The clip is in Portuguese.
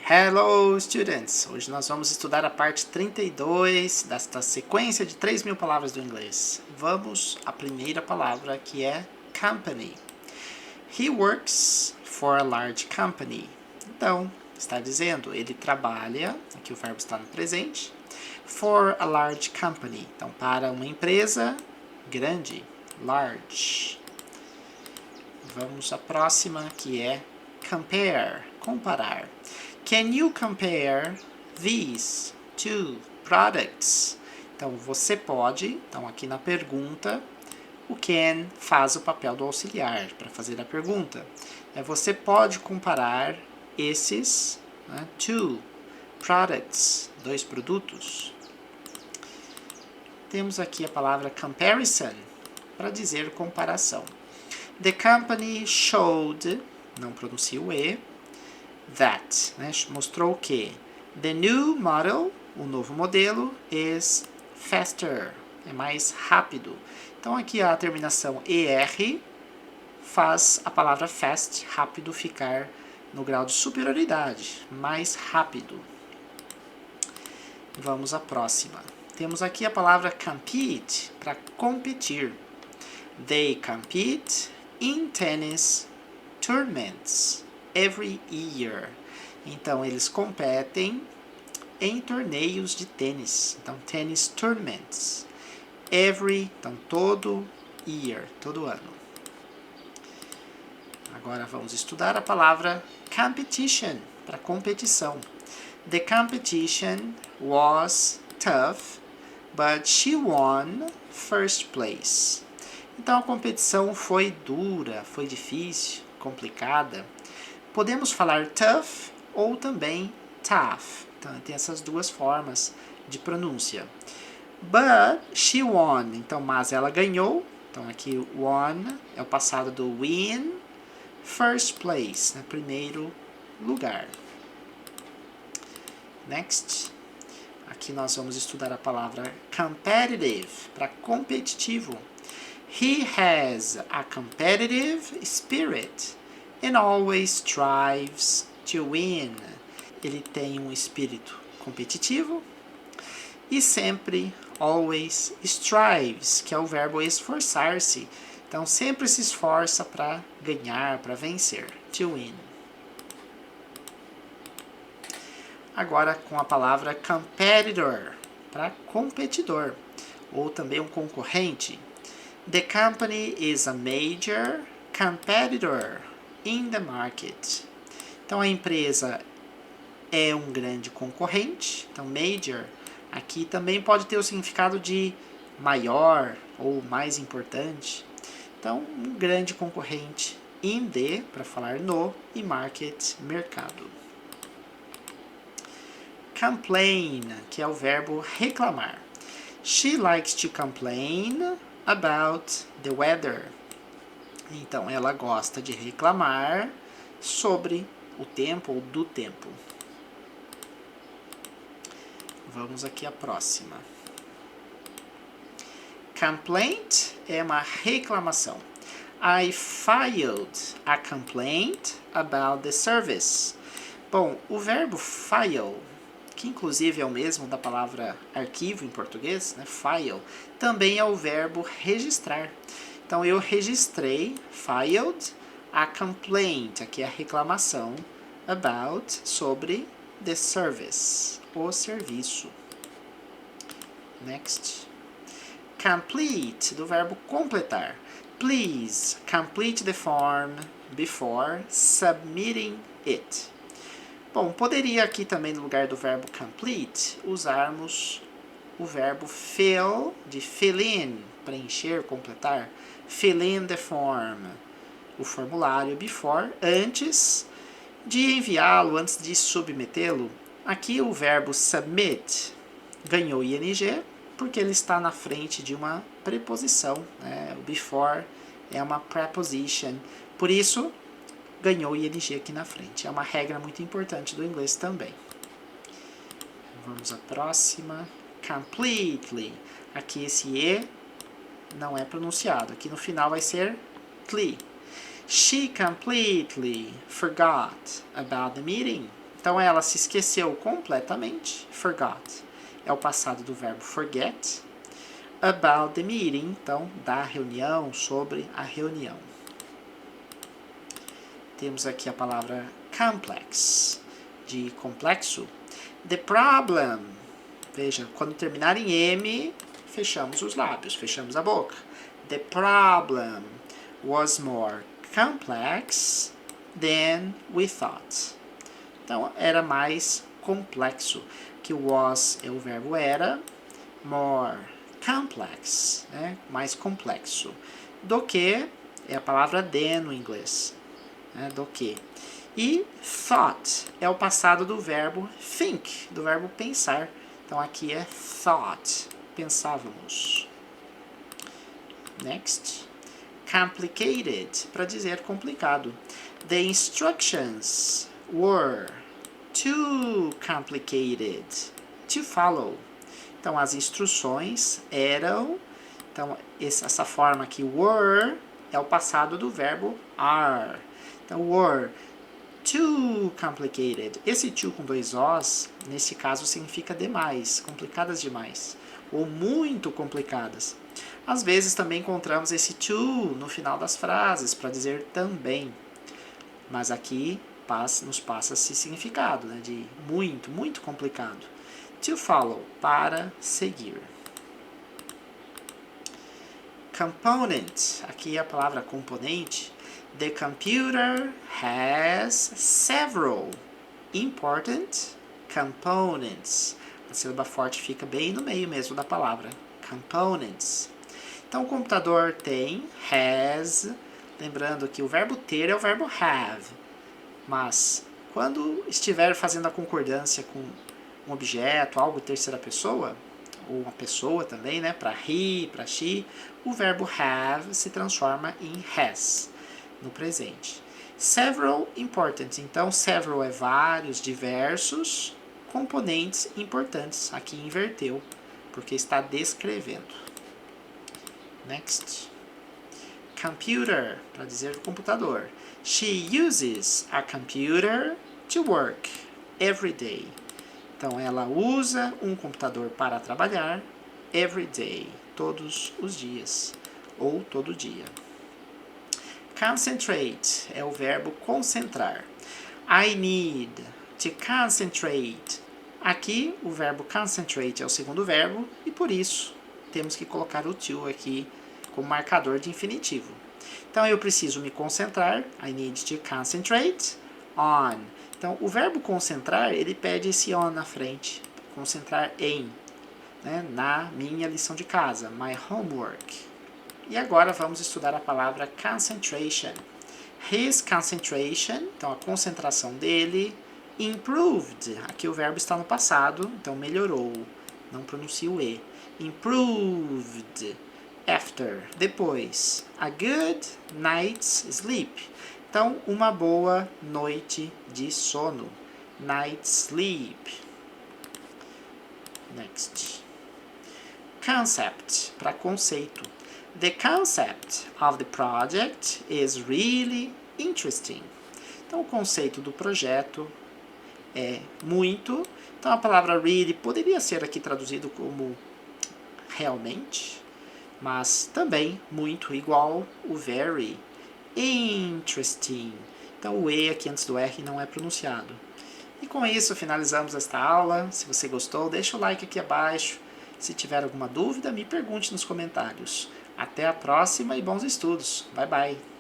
Hello, students! Hoje nós vamos estudar a parte 32 desta sequência de 3.000 palavras do inglês. Vamos à primeira palavra, que é company. He works for a large company. Então, está dizendo, ele trabalha, aqui o verbo está no presente, for a large company. Então, para uma empresa grande, large. Vamos à próxima, que é compare, comparar. Can you compare these two products? Então, você pode, então aqui na pergunta, o can faz o papel do auxiliar para fazer a pergunta. Você pode comparar esses two products, dois produtos. Temos aqui a palavra comparison, para dizer comparação. The company showed, não pronuncia o E, that, mostrou que the new model, o novo modelo, is faster, é mais rápido. Então aqui a terminação ER faz a palavra fast, rápido, ficar no grau de superioridade, mais rápido. Vamos à próxima. Temos aqui a palavra compete, para competir. They compete in tennis tournaments every year. Então, eles competem em torneios de tênis. Então, tennis tournaments. Every, então, todo year, todo ano. Agora vamos estudar a palavra competition, para competição. The competition was tough, but she won first place. Então, a competição foi dura, foi difícil, complicada. Podemos falar tough ou também tough. Então, tem essas duas formas de pronúncia. But she won. Então, mas ela ganhou. Então, aqui won é o passado do win. First place, primeiro lugar. Next. Aqui nós vamos estudar a palavra competitive, para competitivo. He has a competitive spirit and always strives to win. Ele tem um espírito competitivo e sempre, always, strives, que é o verbo esforçar-se. Então, sempre se esforça para ganhar, para vencer. To win. Agora, com a palavra competitor, para competidor, ou também um concorrente. The company is a major competitor in the market. Então, a empresa é um grande concorrente. Então, major aqui também pode ter o significado de maior ou mais importante. Então, um grande concorrente. In the, para falar no, e market, mercado. Complain, que é o verbo reclamar. She likes to complain about the weather. Então, ela gosta de reclamar sobre o tempo ou do tempo. Vamos aqui à próxima. Complaint é uma reclamação. I filed a complaint about the service. Bom, o verbo file, que inclusive é o mesmo da palavra arquivo em português, file, também é o verbo registrar. Então, eu registrei, filed, a complaint, aqui é a reclamação, about, sobre, the service, o serviço. Next. Complete, do verbo completar. Please complete the form before submitting it. Bom, poderia aqui também, no lugar do verbo complete, usarmos o verbo fill, de fill in, preencher, completar. Fill in the form, o formulário before, antes de enviá-lo, antes de submetê-lo. Aqui o verbo submit ganhou ing, porque ele está na frente de uma preposição. O before é uma preposition. Por isso, ganhou ing aqui na frente. É uma regra muito importante do inglês também. Vamos à próxima. Completely. Aqui esse E não é pronunciado. Aqui no final vai ser ly. She completely forgot about the meeting. Então ela se esqueceu completamente, forgot. É o passado do verbo forget. About the meeting, então, da reunião, sobre a reunião. Temos aqui a palavra complex, de complexo. The problem, veja, quando terminar em M, fechamos os lábios, fechamos a boca. The problem was more complex than we thought. Então, era mais complexo, que was é o verbo era, more complex, né? Mais complexo, do que é a palavra than no inglês, né? Do que. E thought é o passado do verbo think, do verbo pensar. Então aqui é thought, pensávamos. Next. Complicated, para dizer complicado. The instructions were too complicated to follow. Então, as instruções eram... Então, essa forma aqui, were, é o passado do verbo are. Então, were too complicated. Esse too com dois Os, nesse caso, significa demais, complicadas demais. Ou muito complicadas. Às vezes, também encontramos esse too no final das frases, para dizer também. Mas aqui nos passa esse significado, né, de muito, muito complicado. To follow, para seguir. Component, aqui é a palavra componente. The computer has several important components. A sílaba forte fica bem no meio mesmo da palavra. Components. Então, o computador tem, has, lembrando que o verbo ter é o verbo have. Mas, quando estiver fazendo a concordância com um objeto, algo de terceira pessoa, ou uma pessoa também, né, para he, para she, o verbo have se transforma em has, no presente. Several important, então several é vários, diversos, componentes importantes, aqui inverteu, porque está descrevendo. Next. Computer, para dizer computador. She uses a computer to work every day. Então, ela usa um computador para trabalhar every day, todos os dias, ou todo dia. Concentrate é o verbo concentrar. I need to concentrate. Aqui, o verbo concentrate é o segundo verbo, e por isso, temos que colocar o to aqui como marcador de infinitivo. Então, eu preciso me concentrar. I need to concentrate on. Então, o verbo concentrar, ele pede esse on na frente. Concentrar em, né, na minha lição de casa, my homework. E agora vamos estudar a palavra concentration. His concentration, então a concentração dele, improved. Aqui o verbo está no passado, então melhorou. Não pronuncio o E. Improved. After, depois. A good night's sleep. Então, uma boa noite de sono. Night sleep. Next. Concept, para conceito. The concept of the project is really interesting. Então, o conceito do projeto é muito. Então, a palavra really poderia ser aqui traduzido como realmente, mas também muito igual o very. Interesting. Então o E aqui antes do R não é pronunciado. E com isso finalizamos esta aula. Se você gostou, deixa o like aqui abaixo. Se tiver alguma dúvida, me pergunte nos comentários. Até a próxima e bons estudos. Bye bye.